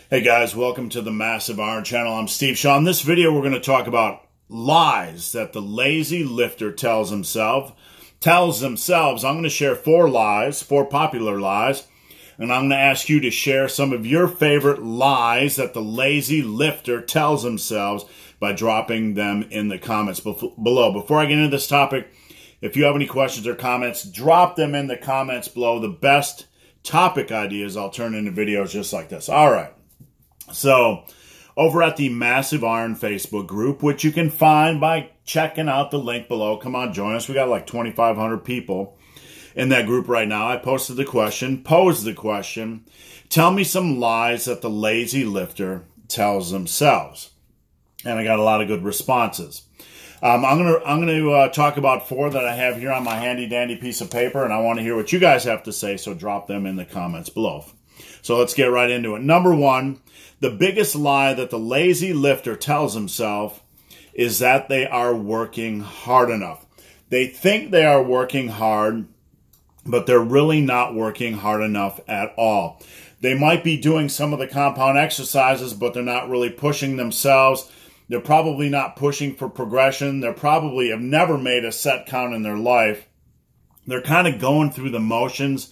Hey guys, welcome to the Massive Iron Channel. I'm Steve Shaw. In this video, we're going to talk about lies that the lazy lifter tells themselves. I'm going to share four popular lies, and I'm going to ask you to share some of your favorite lies that the lazy lifter tells themselves by dropping them in the comments below. Before I get into this topic, if you have any questions or comments, drop them in the comments below. The best topic ideas I'll turn into videos just like this. All right. So, over at the Massive Iron Facebook group, which you can find by checking out the link below. Come on, join us. We got like 2,500 people in that group right now. I posed the question, tell me some lies that the lazy lifter tells themselves. And I got a lot of good responses. I'm gonna talk about four that I have here on my handy dandy piece of paper, and I want to hear what you guys have to say, so drop them in the comments below. So let's get right into it. Number one, the biggest lie that the lazy lifter tells himself is that they are working hard enough. They think they are working hard, but they're really not working hard enough at all. They might be doing some of the compound exercises, but they're not really pushing themselves. They're probably not pushing for progression. They probably have never made a set count in their life. They're kind of going through the motions.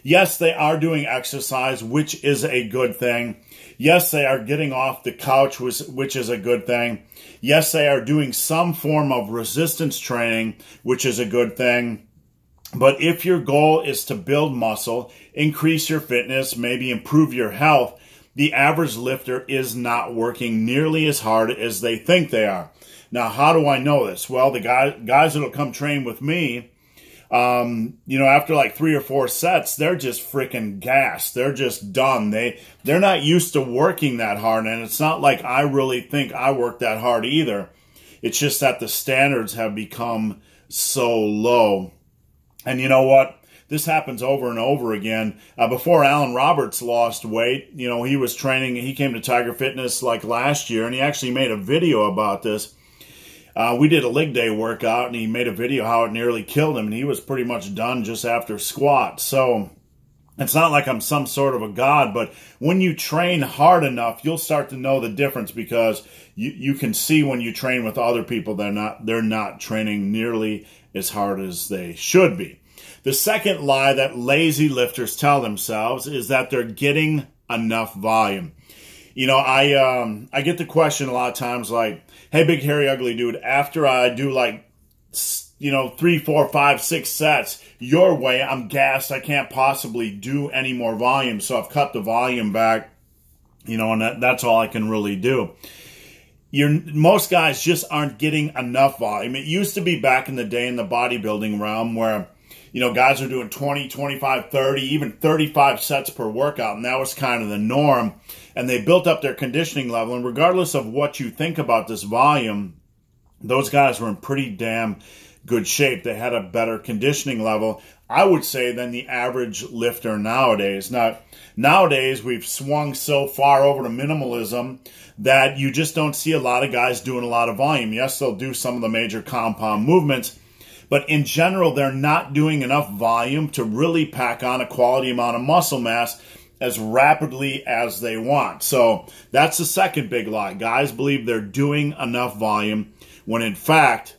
Yes, they are doing exercise, which is a good thing. Yes, they are getting off the couch, which is a good thing. Yes, they are doing some form of resistance training, which is a good thing. But if your goal is to build muscle, increase your fitness, maybe improve your health, the average lifter is not working nearly as hard as they think they are. Now, how do I know this? Well, the guys that'll come train with me, after like 3 or 4 sets, they're just freaking gassed. They're just done. They're not used to working that hard, and it's not like I really think I work that hard either. It's just that the standards have become so low. And you know what? This happens over and over again. Before Alan Roberts lost weight, he was training. He came to Tiger Fitness like last year, and he actually made a video about this. We did a leg day workout, and he made a video how it nearly killed him, and he was pretty much done just after squat. So it's not like I'm some sort of a god, but when you train hard enough, you'll start to know the difference, because you can see when you train with other people, they're not training nearly as hard as they should be. The second lie that lazy lifters tell themselves is that they're getting enough volume. I get the question a lot of times like, hey, big, hairy, ugly dude, after I do like, 3, 4, 5, 6 sets your way, I'm gassed. I can't possibly do any more volume. So I've cut the volume back, and that's all I can really do. Most guys just aren't getting enough volume. It used to be back in the day in the bodybuilding realm where, guys are doing 20, 25, 30, even 35 sets per workout, and that was kind of the norm. And they built up their conditioning level, and regardless of what you think about this volume, those guys were in pretty damn good shape. They had a better conditioning level, I would say, than the average lifter nowadays. Now, nowadays, we've swung so far over to minimalism that you just don't see a lot of guys doing a lot of volume. Yes, they'll do some of the major compound movements, but in general, they're not doing enough volume to really pack on a quality amount of muscle mass as rapidly as they want. So that's the second big lie. Guys believe they're doing enough volume when in fact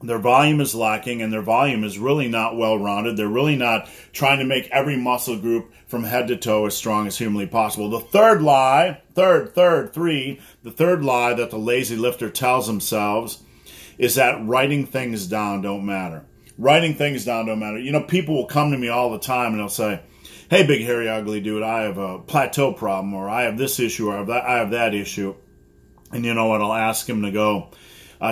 their volume is lacking, and their volume is really not well-rounded. They're really not trying to make every muscle group from head to toe as strong as humanly possible. The third lie, the third lie that the lazy lifter tells themselves is that writing things down don't matter. Writing things down don't matter. People will come to me all the time and they'll say, hey, big, hairy, ugly dude, I have a plateau problem, or I have this issue, or I have that issue. And you know what? I'll ask them to go,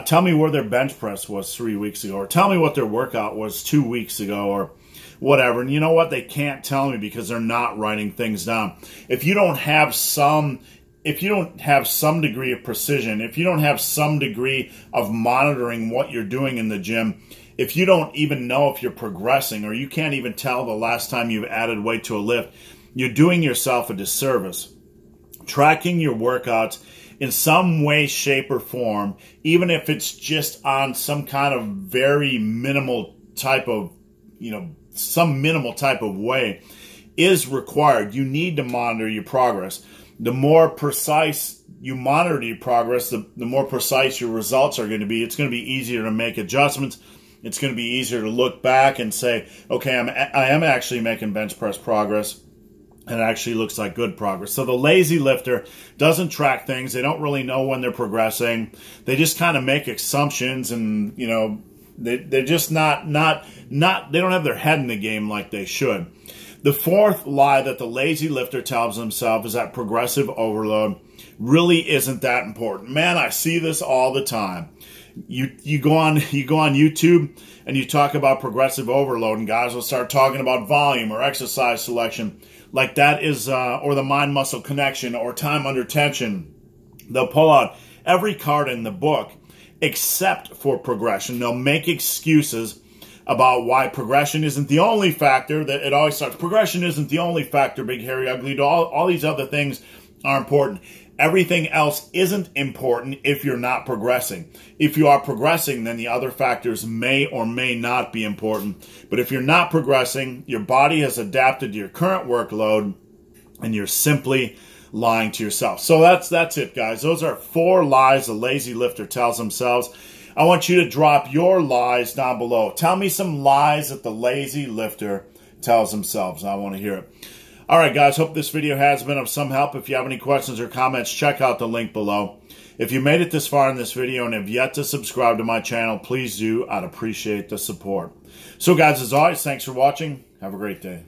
tell me where their bench press was 3 weeks ago, or tell me what their workout was 2 weeks ago, or whatever. And you know what? They can't tell me because they're not writing things down. If you don't have some degree of precision, if you don't have some degree of monitoring what you're doing in the gym, if you don't even know if you're progressing, or you can't even tell the last time you've added weight to a lift, you're doing yourself a disservice. Tracking your workouts in some way, shape, or form, even if it's just on some kind of very minimal type of, some minimal type of way, is required. You need to monitor your progress. The more precise you monitor your progress, the more precise your results are going to be. It's going to be easier to make adjustments. It's going to be easier to look back and say, okay, I am actually making bench press progress. And it actually looks like good progress. So the lazy lifter doesn't track things. They don't really know when they're progressing. They just kind of make assumptions, and you know, they're just not they don't have their head in the game like they should. The fourth lie that the lazy lifter tells himself is that progressive overload really isn't that important. Man, I see this all the time. You go on YouTube and you talk about progressive overload, and guys will start talking about volume or exercise selection like that is, or the mind-muscle connection or time under tension. They'll pull out every card in the book except for progression. They'll make excuses about why progression isn't the only factor. That it always starts, progression isn't the only factor, big, hairy, ugly. All these other things are important. Everything else isn't important if you're not progressing. If you are progressing, then the other factors may or may not be important. But if you're not progressing, your body has adapted to your current workload, and you're simply lying to yourself. So that's it, guys. Those are 4 lies the lazy lifter tells themselves. I want you to drop your lies down below. Tell me some lies that the lazy lifter tells themselves. I want to hear it. All right, guys, hope this video has been of some help. If you have any questions or comments, check out the link below. If you made it this far in this video and have yet to subscribe to my channel, please do. I'd appreciate the support. So, guys, as always, thanks for watching. Have a great day.